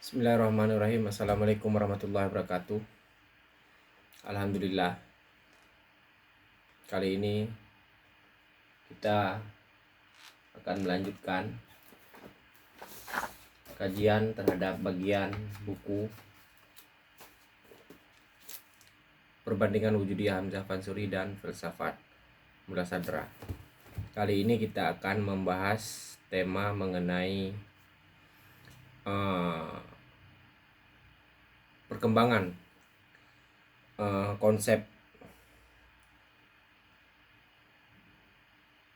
Bismillahirrahmanirrahim. Assalamualaikum warahmatullahi wabarakatuh. Alhamdulillah, kali ini kita akan melanjutkan kajian terhadap bagian buku Perbandingan Wujudiyah Hamzah Fansuri dan Filsafat Mula Sadra. Kali ini kita akan membahas tema mengenai perkembangan konsep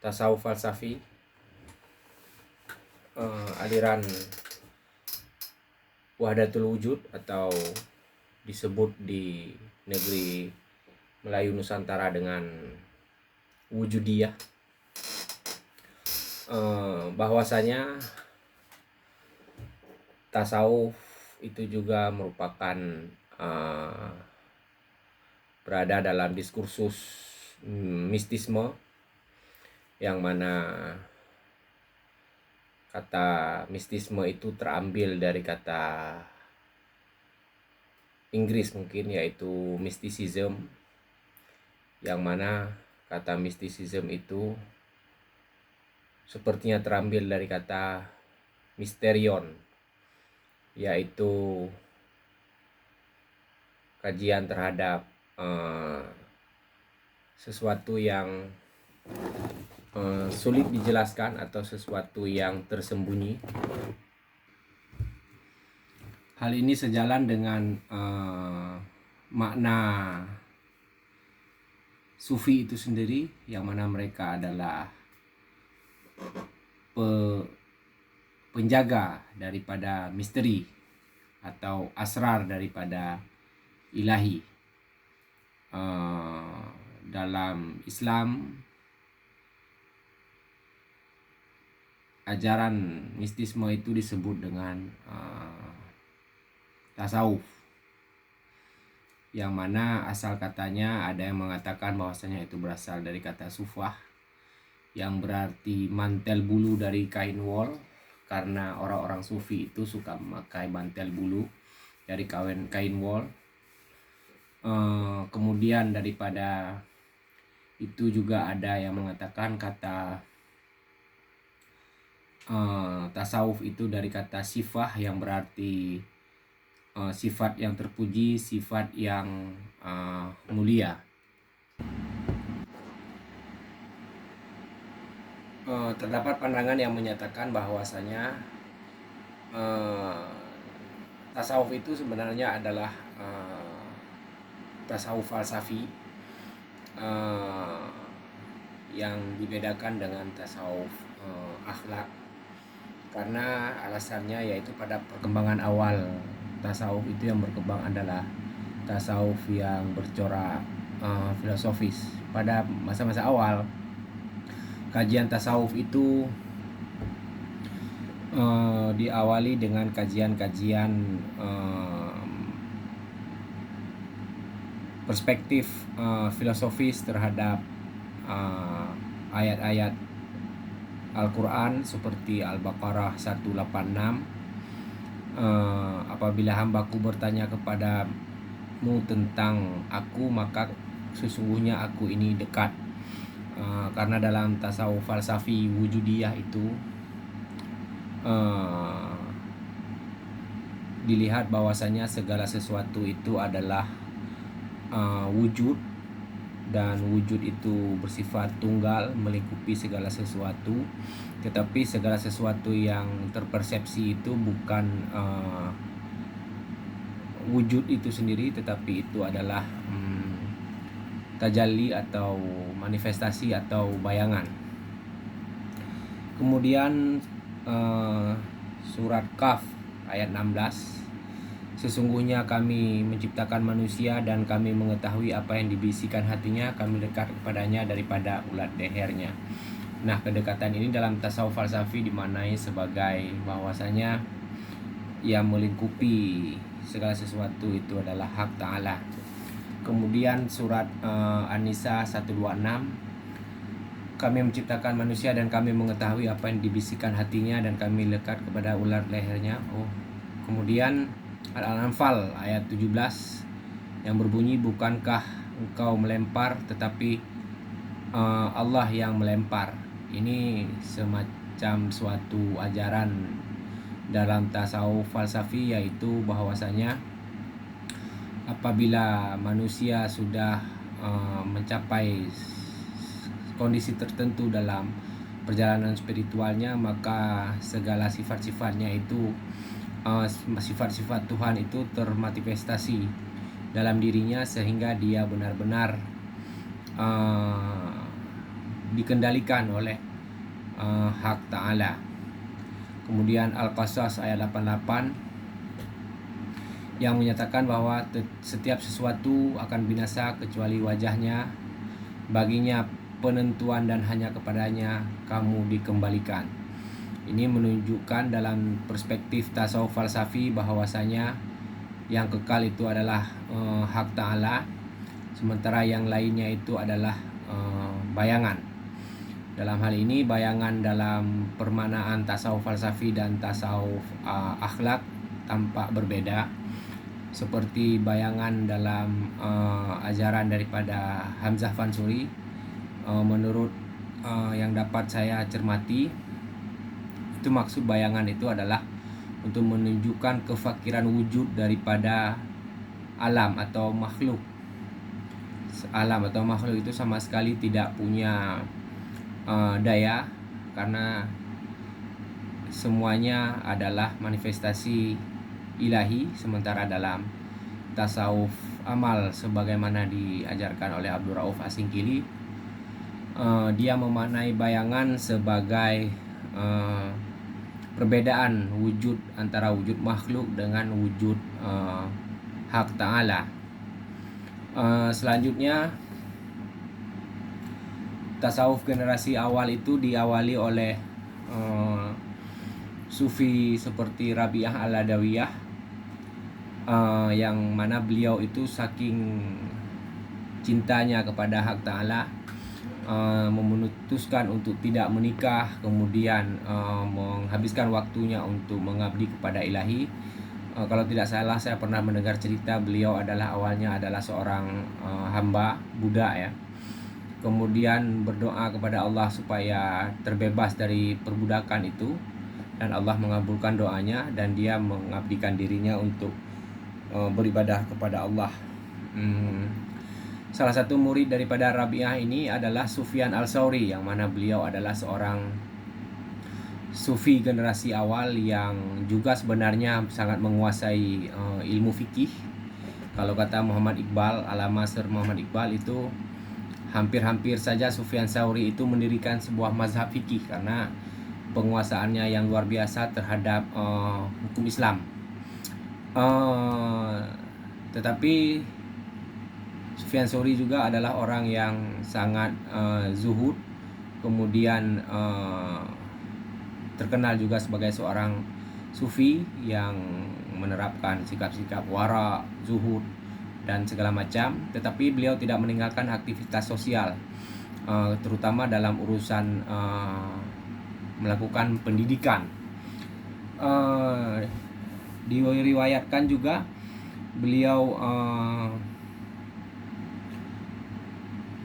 tasawuf falsafi, aliran Wahdatul Wujud atau disebut di negeri Melayu Nusantara dengan Wujudiyah. Bahwasanya tasawuf itu juga merupakan berada dalam diskursus mistisme, yang mana kata mistisme itu terambil dari kata Inggris mungkin, yaitu mysticism, yang mana kata mysticism itu sepertinya terambil dari kata mysterion, yaitu kajian terhadap sesuatu yang sulit dijelaskan atau sesuatu yang tersembunyi. Hal ini sejalan dengan makna Sufi itu sendiri, yang mana mereka adalah penjaga daripada misteri atau asrar daripada ilahi. Dalam Islam, ajaran mistisme itu disebut dengan tasawuf, yang mana asal katanya ada yang mengatakan bahwasanya itu berasal dari kata sufah, yang berarti mantel bulu dari kain wol, karena orang-orang sufi itu suka memakai mantel bulu dari kain wol. Kemudian daripada itu juga ada yang mengatakan kata tasawuf itu dari kata sifah, yang berarti sifat yang terpuji, sifat yang mulia. Terdapat pandangan yang menyatakan bahwasanya tasawuf itu sebenarnya adalah tasawuf falsafi, yang dibedakan dengan tasawuf akhlak, karena alasannya yaitu pada perkembangan awal tasawuf itu yang berkembang adalah tasawuf yang bercorak filosofis. Pada masa-masa awal kajian tasawuf itu diawali dengan kajian-kajian perspektif filosofis terhadap ayat-ayat Al-Quran seperti Al-Baqarah 186. Apabila hambaku bertanya kepadamu tentang aku, maka sesungguhnya aku ini dekat. Karena dalam tasawuf falsafi wujudiyah itu dilihat bahwasanya segala sesuatu itu adalah wujud, dan wujud itu bersifat tunggal melingkupi segala sesuatu, tetapi segala sesuatu yang terpersepsi itu bukan wujud itu sendiri, tetapi itu adalah tajalli atau manifestasi atau bayangan. Kemudian surat Kaf ayat 16, sesungguhnya kami menciptakan manusia dan kami mengetahui apa yang dibisikkan hatinya, kami dekat kepadanya daripada ulat lehernya. Nah, kedekatan ini dalam tasawuf falsafi dimaknai sebagai bahwasanya yang melingkupi segala sesuatu itu adalah hak Ta'ala. Kemudian surat An-Nisa 126, kami menciptakan manusia dan kami mengetahui apa yang dibisikkan hatinya dan kami lekat kepada ulat lehernya. Kemudian Al-Anfal ayat 17 yang berbunyi, bukankah engkau melempar tetapi Allah yang melempar. Ini semacam suatu ajaran dalam tasawuf falsafi, yaitu bahwasanya apabila manusia sudah mencapai kondisi tertentu dalam perjalanan spiritualnya, maka segala sifat-sifatnya itu sifat-sifat Tuhan itu termanifestasi dalam dirinya, sehingga dia benar-benar dikendalikan oleh hak Ta'ala. Kemudian Al-Qasas ayat 88 yang menyatakan bahwa setiap sesuatu akan binasa kecuali wajahnya, baginya penentuan dan hanya kepadanya kamu dikembalikan. Ini menunjukkan dalam perspektif tasawuf falsafi bahwasanya yang kekal itu adalah hak Ta'ala, sementara yang lainnya itu adalah bayangan. Dalam hal ini bayangan dalam permanaan tasawuf falsafi dan tasawuf akhlak tampak berbeda. Seperti bayangan dalam ajaran daripada Hamzah Fansuri, menurut yang dapat saya cermati, itu maksud bayangan itu adalah untuk menunjukkan kefakiran wujud daripada alam atau makhluk. Alam atau makhluk itu sama sekali tidak punya daya, karena semuanya adalah manifestasi ilahi. Sementara dalam tasawuf amal sebagaimana diajarkan oleh Abdul Rauf Asingkili, dia memaknai bayangan sebagai perbedaan wujud antara wujud makhluk dengan wujud hak Ta'ala. Selanjutnya, tasawuf generasi awal itu diawali oleh sufi seperti Rabi'ah Al-Adawiyah, yang mana beliau itu saking cintanya kepada hak Ta'ala, memutuskan untuk tidak menikah, kemudian menghabiskan waktunya untuk mengabdi kepada ilahi. Kalau tidak salah, saya pernah mendengar cerita beliau awalnya adalah seorang hamba Buddha ya. Kemudian berdoa kepada Allah supaya terbebas dari perbudakan itu, dan Allah mengabulkan doanya, dan dia mengabdikan dirinya untuk beribadah kepada Allah. Salah satu murid daripada Rabi'ah ini adalah Sufyan Al-Tsauri, yang mana beliau adalah seorang sufi generasi awal yang juga sebenarnya sangat menguasai ilmu fikih. Kalau kata Muhammad Iqbal, Al-Masr Muhammad Iqbal, itu hampir-hampir saja Sufyan Tsauri itu mendirikan sebuah mazhab fikih karena penguasaannya yang luar biasa terhadap hukum Islam. Tetapi Sufyan Tsauri juga adalah orang yang sangat zuhud, kemudian terkenal juga sebagai seorang sufi yang menerapkan sikap-sikap wara, zuhud, dan segala macam. Tetapi beliau tidak meninggalkan aktivitas sosial, terutama dalam urusan melakukan pendidikan. Diriwayatkan juga beliau,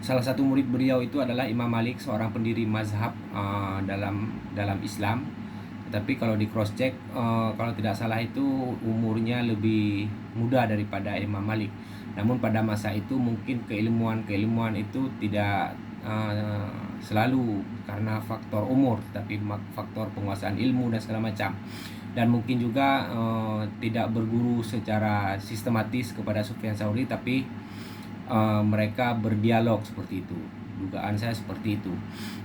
salah satu murid beliau itu adalah Imam Malik, seorang pendiri mazhab dalam Islam. Tapi kalau di cross check, kalau tidak salah itu umurnya lebih muda daripada Imam Malik. Namun pada masa itu mungkin keilmuan itu tidak selalu karena faktor umur, tapi faktor penguasaan ilmu dan segala macam. Dan mungkin juga tidak berguru secara sistematis kepada Sufyan Tsauri, tapi mereka berdialog seperti itu. Dugaan saya seperti itu.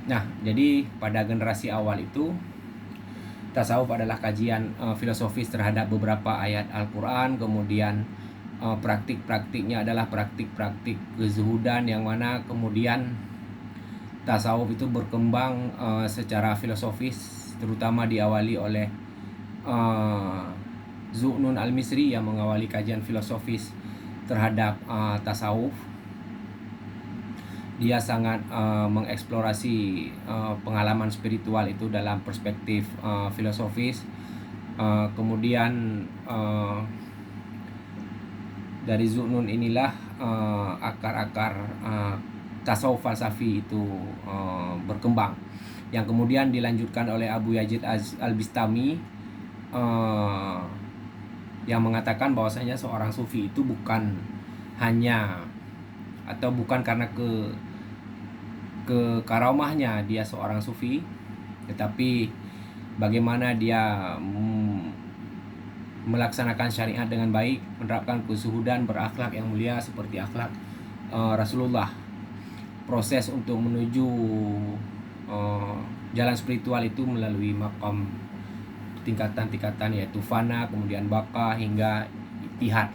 Nah, jadi pada generasi awal itu tasawuf adalah kajian filosofis terhadap beberapa ayat Al-Quran. Kemudian praktik-praktiknya adalah praktik-praktik kezuhudan, yang mana kemudian tasawuf itu berkembang secara filosofis, terutama diawali oleh Zu'nun Al-Misri yang mengawali kajian filosofis terhadap tasawuf. Dia sangat mengeksplorasi pengalaman spiritual itu dalam perspektif filosofis. Kemudian dari Zunnun inilah akar-akar tasawuf falsafi itu berkembang, yang kemudian dilanjutkan oleh Abu Yazid Al-Bistami yang mengatakan bahwasanya seorang sufi itu bukan hanya atau bukan karena karamahnya dia seorang sufi, tetapi bagaimana dia melaksanakan syariat dengan baik, menerapkan kezuhudan, berakhlak yang mulia seperti akhlak Rasulullah. Proses untuk menuju jalan spiritual itu melalui makam tingkatan-tingkatan, yaitu fana, kemudian baka, hingga ittihad.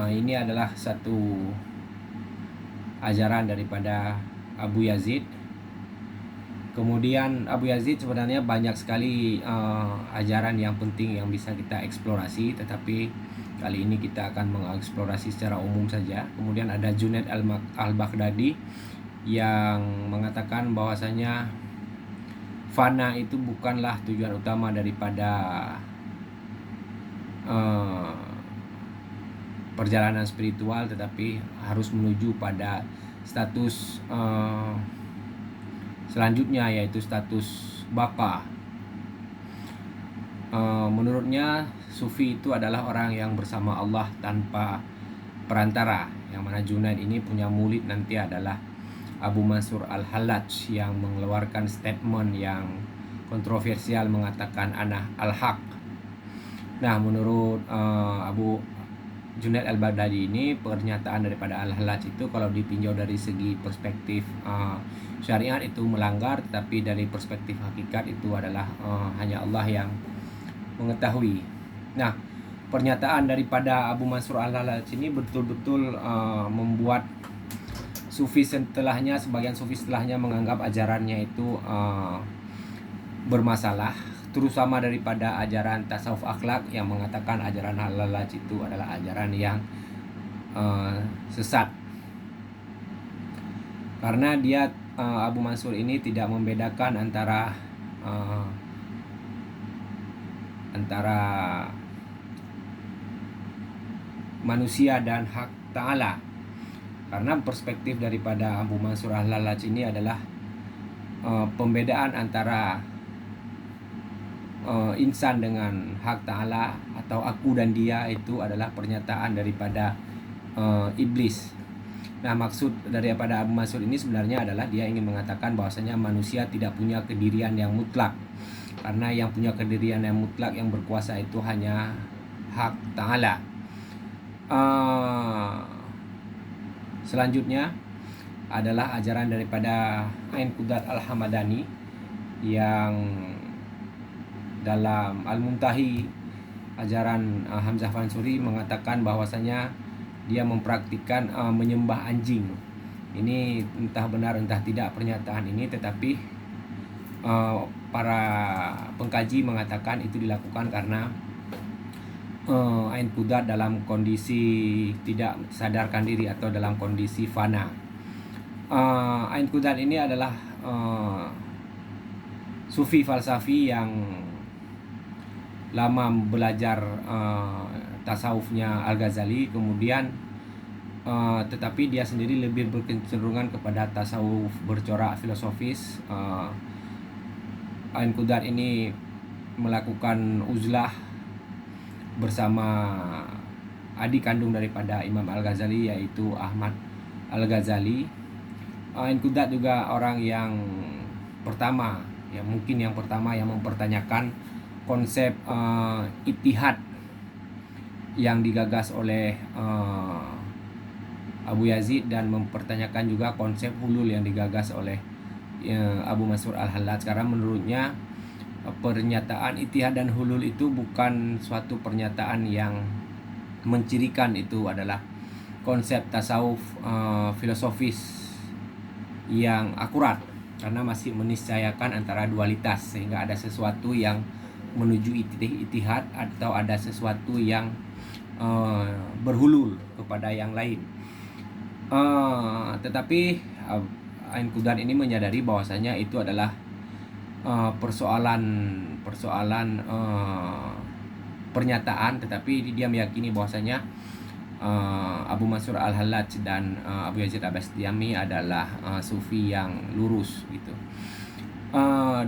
Ini adalah satu ajaran daripada Abu Yazid. Kemudian Abu Yazid sebenarnya banyak sekali ajaran yang penting yang bisa kita eksplorasi, tetapi kali ini kita akan mengeksplorasi secara umum saja. Kemudian ada Junaid al-Baghdadi yang mengatakan bahwasanya fana itu bukanlah tujuan utama daripada perjalanan spiritual, tetapi harus menuju pada status selanjutnya, yaitu status baka. Menurutnya sufi itu adalah orang yang bersama Allah tanpa perantara, yang mana Junaid ini punya murid nanti adalah Abu Mansur Al-Hallaj yang mengeluarkan statement yang kontroversial mengatakan ana al-haq. Nah, menurut Abu Junaid al-Baghdadi ini, pernyataan daripada Al-Hallaj itu kalau ditinjau dari segi perspektif syariat itu melanggar, tetapi dari perspektif hakikat itu adalah hanya Allah yang mengetahui. Nah, pernyataan daripada Abu Mansur Al-Hallaj ini betul-betul membuat sufi setelahnya, sebagian sufi setelahnya menganggap ajarannya itu bermasalah, terutama daripada ajaran tasawuf akhlak yang mengatakan ajaran Al-Hallaj itu adalah ajaran yang sesat. Karena dia Abu Mansur ini tidak membedakan antara manusia dan hak ta'ala. Karena perspektif daripada Abu Mansur Al-Hallaj ini adalah pembedaan antara insan dengan hak ta'ala atau aku dan dia itu adalah pernyataan daripada iblis. Nah, maksud daripada Abu Mansur ini sebenarnya adalah dia ingin mengatakan bahwasanya manusia tidak punya kedirian yang mutlak, karena yang punya kedirian yang mutlak yang berkuasa itu hanya hak ta'ala. Selanjutnya adalah ajaran daripada Ain Qudat Al-Hamadani yang dalam Al-Muntahi, ajaran Hamzah Fansuri mengatakan bahwasanya dia mempraktikkan menyembah anjing. Ini entah benar entah tidak pernyataan ini, tetapi para pengkaji mengatakan itu dilakukan karena Ain Qudat dalam kondisi tidak sadarkan diri atau dalam kondisi fana. Ain Qudat ini adalah sufi falsafi yang lama belajar tasawufnya Al-Ghazali, kemudian tetapi dia sendiri lebih berkecenderungan kepada tasawuf bercorak filosofis. Ain Qudat ini melakukan uzlah bersama adik kandung daripada Imam Al-Ghazali, yaitu Ahmad Al-Ghazali. Ain Qudat juga orang yang pertama, ya mungkin yang pertama yang mempertanyakan konsep ittihad yang digagas oleh Abu Yazid, dan mempertanyakan juga konsep hulul yang digagas oleh Abu Mansur Al-Hallaj. Karena menurutnya pernyataan ittihad dan hulul itu bukan suatu pernyataan yang mencirikan itu adalah konsep tasawuf filosofis yang akurat, karena masih meniscayakan antara dualitas, sehingga ada sesuatu yang menuju ittihad atau ada sesuatu yang berhulul kepada yang lain. Tetapi Ain Qudat ini menyadari bahwasanya itu adalah persoalan pernyataan, tetapi dia meyakini bahwasanya Abu Mansur Al-Hallaj dan Abu Yazid Al-Bastami adalah sufi yang lurus gitu.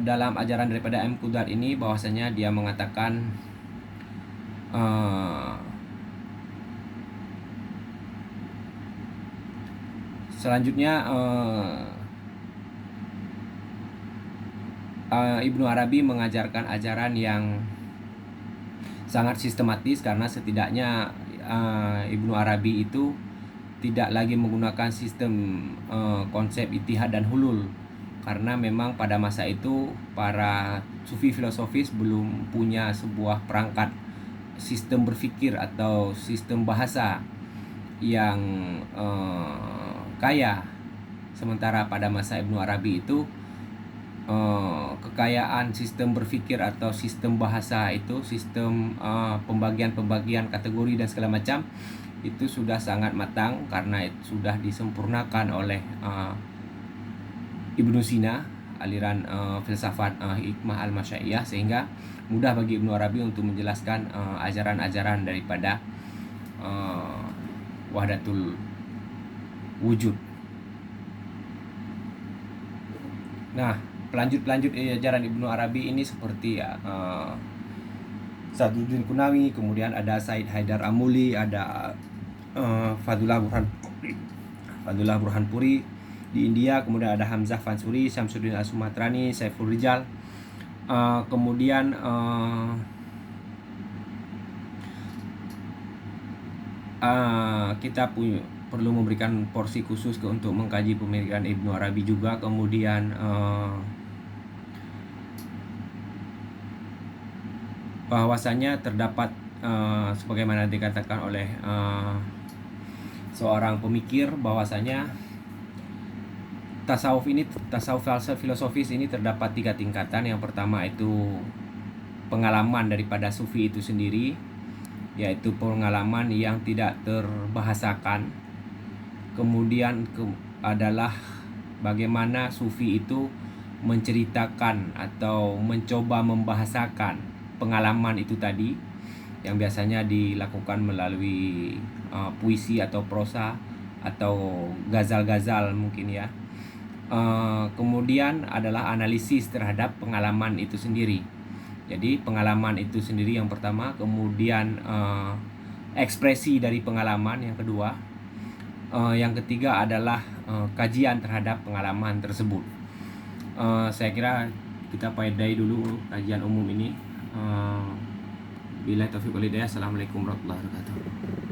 Dalam ajaran daripada M. Qudrat ini bahwasanya dia mengatakan selanjutnya Ibnu Arabi mengajarkan ajaran yang sangat sistematis, karena setidaknya Ibnu Arabi itu tidak lagi menggunakan sistem konsep ittihad dan hulul, karena memang pada masa itu para sufi filosofis belum punya sebuah perangkat sistem berfikir atau sistem bahasa yang kaya. Sementara pada masa Ibnu Arabi itu kekayaan sistem berfikir atau sistem bahasa itu, sistem pembagian kategori dan segala macam itu sudah sangat matang, karena itu sudah disempurnakan oleh Ibnu Sina, aliran filsafat hikmah al-masyaiyah, sehingga mudah bagi Ibnu Arabi untuk menjelaskan ajaran-ajaran daripada wahdatul wujud. Nah, pelanjut ajaran Ibnu Arabi ini seperti Sadruddin Kunawi, kemudian ada Said Haidar Amuli, ada Fadullah Burhanpuri di India, kemudian ada Hamzah Fansuri, Syamsuddin As-Sumatrani, Saiful Rijal, kemudian kita perlu memberikan porsi khusus untuk mengkaji pemikiran Ibnu Arabi juga. Kemudian bahwasanya terdapat sebagaimana dikatakan oleh seorang pemikir, bahwasanya tasawuf filosofis ini terdapat 3 tingkatan. Yang pertama itu pengalaman daripada sufi itu sendiri, yaitu pengalaman yang tidak terbahasakan. Kemudian adalah bagaimana sufi itu menceritakan atau mencoba membahasakan pengalaman itu tadi, yang biasanya dilakukan melalui puisi atau prosa atau gazal-gazal mungkin ya. Kemudian adalah analisis terhadap pengalaman itu sendiri. Jadi pengalaman itu sendiri yang pertama, kemudian ekspresi dari pengalaman yang kedua, yang ketiga adalah kajian terhadap pengalaman tersebut. Saya kira kita faedai dulu kajian umum ini. Billahi taufiq wal hidayah. Assalamualaikum warahmatullahi wabarakatuh.